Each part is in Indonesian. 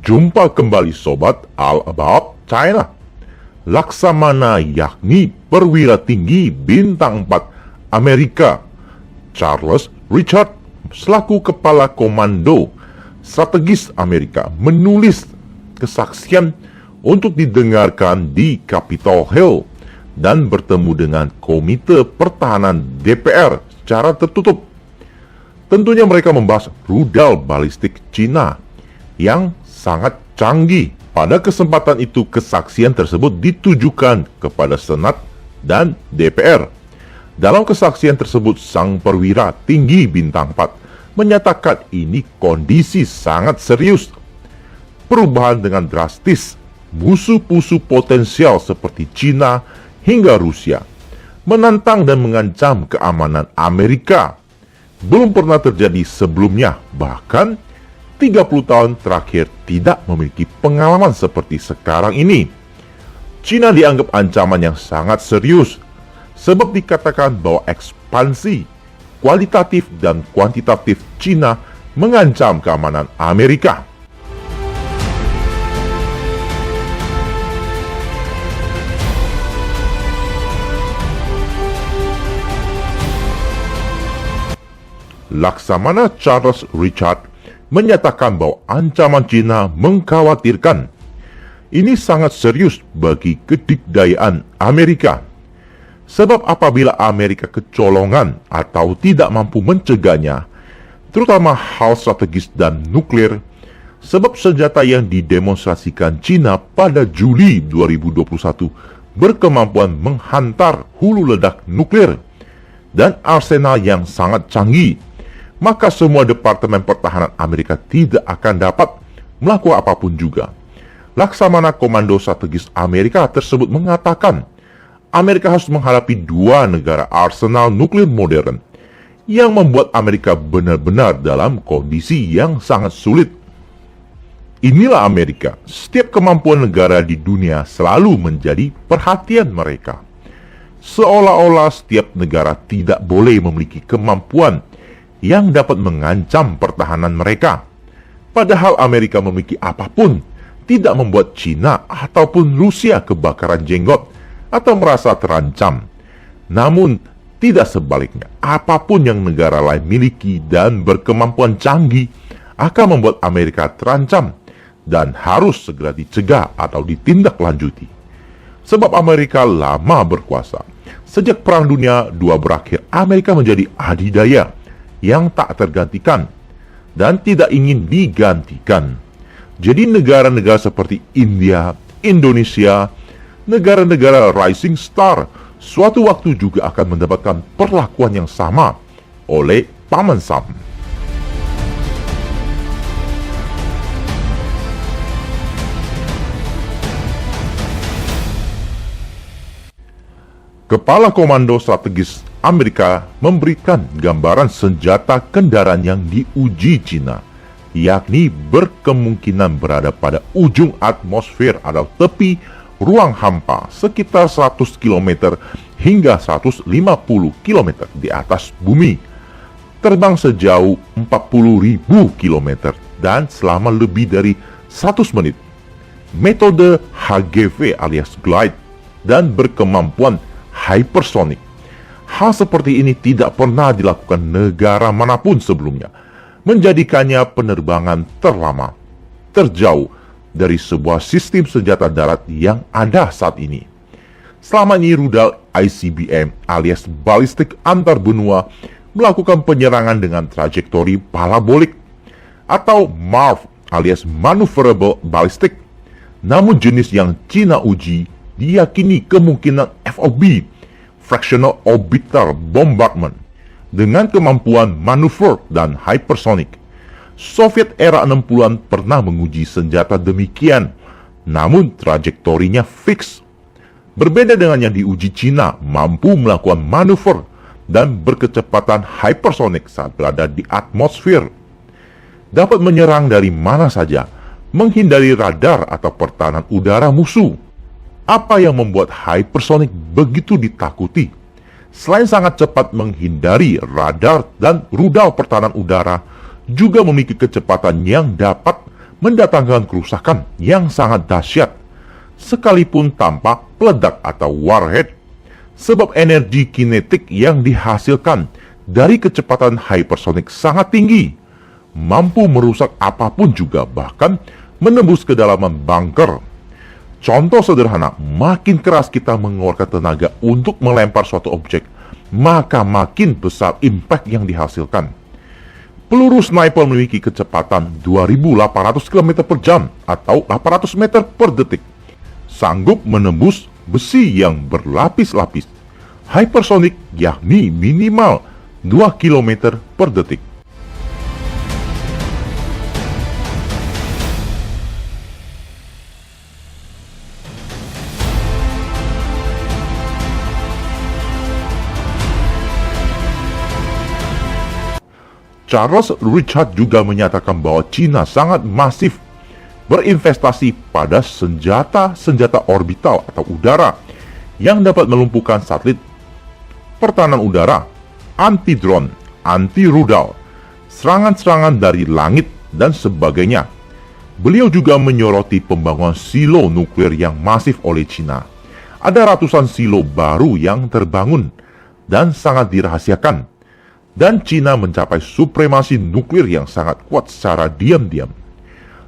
Jumpa kembali Sobat All About China. Laksamana yakni perwira tinggi bintang 4 Amerika Charles Richard selaku kepala komando strategis Amerika menulis kesaksian untuk didengarkan di Capitol Hill dan bertemu dengan Komite Pertahanan DPR secara tertutup. Tentunya mereka membahas rudal balistik Cina yang sangat canggih. Pada kesempatan itu kesaksian tersebut ditujukan kepada Senat dan DPR. Dalam kesaksian tersebut sang perwira tinggi bintang 4 menyatakan ini kondisi sangat serius. Perubahan dengan drastis, musuh-musuh potensial seperti Cina hingga Rusia menantang dan mengancam keamanan Amerika. Belum pernah terjadi sebelumnya, bahkan 30 tahun terakhir tidak memiliki pengalaman seperti sekarang ini. Cina dianggap ancaman yang sangat serius, sebab dikatakan bahwa ekspansi kualitatif dan kuantitatif Cina mengancam keamanan Amerika. Laksamana Charles Richard menyatakan bahwa ancaman Cina mengkhawatirkan. Ini sangat serius bagi kedikdayaan Amerika. Sebab apabila Amerika kecolongan atau tidak mampu mencegahnya, terutama hal strategis dan nuklir, sebab senjata yang didemonstrasikan Cina pada Juli 2021 berkemampuan menghantar hulu ledak nuklir dan arsenal yang sangat canggih, maka semua Departemen Pertahanan Amerika tidak akan dapat melakukan apapun juga. Laksamana Komando Strategis Amerika tersebut mengatakan, Amerika harus menghadapi dua negara arsenal nuklir modern yang membuat Amerika benar-benar dalam kondisi yang sangat sulit. Inilah Amerika, setiap kemampuan negara di dunia selalu menjadi perhatian mereka. Seolah-olah setiap negara tidak boleh memiliki kemampuan yang dapat mengancam pertahanan mereka. Padahal Amerika memiliki apapun tidak membuat Cina ataupun Rusia kebakaran jenggot atau merasa terancam. Namun tidak sebaliknya, apapun yang negara lain miliki dan berkemampuan canggih akan membuat Amerika terancam dan harus segera dicegah atau ditindaklanjuti. Sebab Amerika lama berkuasa. Sejak Perang Dunia II berakhir, Amerika menjadi adidaya yang tak tergantikan dan tidak ingin digantikan. Jadi negara-negara seperti India, Indonesia, negara-negara rising star suatu waktu juga akan mendapatkan perlakuan yang sama oleh Paman Sam. Kepala Komando Strategis Amerika memberikan gambaran senjata kendaraan yang diuji Cina, yakni berkemungkinan berada pada ujung atmosfer atau tepi ruang hampa sekitar 100 km hingga 150 km di atas bumi, terbang sejauh 40.000 km dan selama lebih dari 100 menit, metode HGV alias glide, dan berkemampuan hypersonic. Hal seperti ini tidak pernah dilakukan negara manapun sebelumnya, menjadikannya penerbangan terlama, terjauh dari sebuah sistem senjata darat yang ada saat ini. Selama ini rudal ICBM alias balistik antar benua melakukan penyerangan dengan trajektori parabolik atau MARV alias maneuverable ballistic. Namun jenis yang Cina uji diyakini kemungkinan FOB, Fractional Orbital Bombardment, dengan kemampuan manuver dan hypersonic. Soviet era 60-an pernah menguji senjata demikian, namun trajektorinya fix. Berbeda dengan yang diuji Cina, mampu melakukan manuver dan berkecepatan hypersonic saat berada di atmosfer. Dapat menyerang dari mana saja, menghindari radar atau pertahanan udara musuh. Apa yang membuat hypersonic begitu ditakuti? Selain sangat cepat menghindari radar dan rudal pertahanan udara, juga memiliki kecepatan yang dapat mendatangkan kerusakan yang sangat dahsyat, sekalipun tanpa peledak atau warhead, sebab energi kinetik yang dihasilkan dari kecepatan hypersonic sangat tinggi, mampu merusak apapun juga, bahkan menembus kedalaman bunker. Contoh sederhana, makin keras kita mengeluarkan tenaga untuk melempar suatu objek, maka makin besar impact yang dihasilkan. Peluru sniper memiliki kecepatan 2.800 km per jam atau 800 meter per detik, sanggup menembus besi yang berlapis-lapis. Hypersonic yakni minimal 2 km per detik. Charles Richard juga menyatakan bahwa China sangat masif berinvestasi pada senjata orbital atau udara yang dapat melumpuhkan satelit pertahanan udara, anti-drone, anti-rudal, serangan-serangan dari langit, dan sebagainya. Beliau juga menyoroti pembangunan silo nuklir yang masif oleh China. Ada ratusan silo baru yang terbangun dan sangat dirahasiakan. Dan China mencapai supremasi nuklir yang sangat kuat secara diam-diam.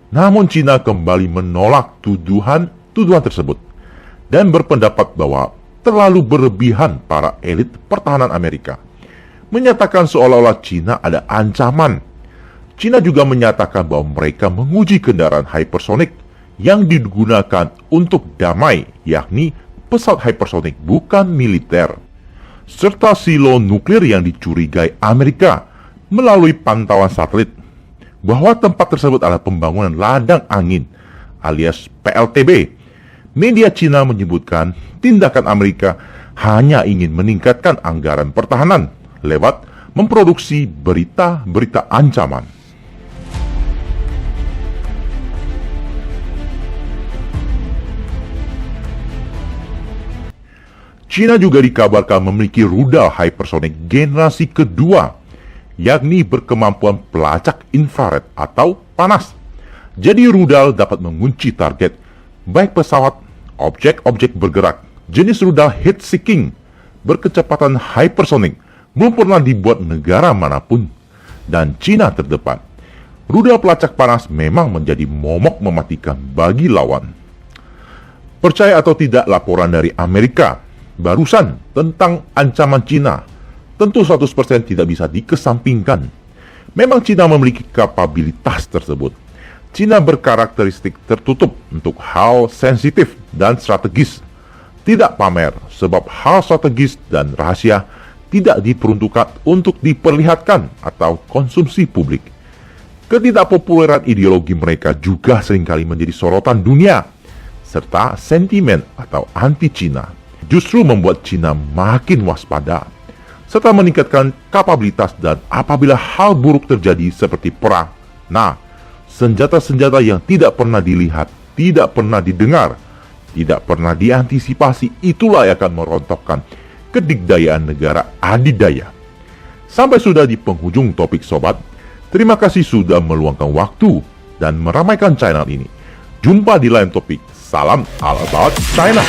Namun China kembali menolak tuduhan tersebut dan berpendapat bahwa terlalu berlebihan para elit pertahanan Amerika, menyatakan seolah-olah China ada ancaman. China juga menyatakan bahwa mereka menguji kendaraan hypersonic yang digunakan untuk damai, yakni pesawat hypersonic bukan militer, serta silo nuklir yang dicurigai Amerika melalui pantauan satelit bahwa tempat tersebut adalah pembangunan ladang angin alias PLTB. Media Cina menyebutkan tindakan Amerika hanya ingin meningkatkan anggaran pertahanan lewat memproduksi berita-berita ancaman. China juga dikabarkan memiliki rudal hypersonic generasi kedua, yakni berkemampuan pelacak infrared atau panas. Jadi rudal dapat mengunci target, baik pesawat, objek-objek bergerak. Jenis rudal heat-seeking berkecepatan hypersonic belum pernah dibuat negara manapun, dan China terdepan. Rudal pelacak panas memang menjadi momok mematikan bagi lawan. Percaya atau tidak laporan dari Amerika barusan tentang ancaman China tentu 100% tidak bisa dikesampingkan. Memang China memiliki kapabilitas tersebut. China berkarakteristik tertutup untuk hal sensitif dan strategis, tidak pamer, sebab hal strategis dan rahasia tidak diperuntukkan untuk diperlihatkan atau konsumsi publik. Ketidakpopuleran ideologi mereka juga seringkali menjadi sorotan dunia, serta sentimen atau anti-China justru membuat China makin waspada, serta meningkatkan kapabilitas, dan apabila hal buruk terjadi seperti perang, nah, senjata-senjata yang tidak pernah dilihat, tidak pernah didengar, tidak pernah diantisipasi, itulah yang akan merontokkan kedikdayaan negara adidaya. Sampai sudah di penghujung topik sobat, terima kasih sudah meluangkan waktu dan meramaikan channel ini. Jumpa di lain topik. Salam all about China.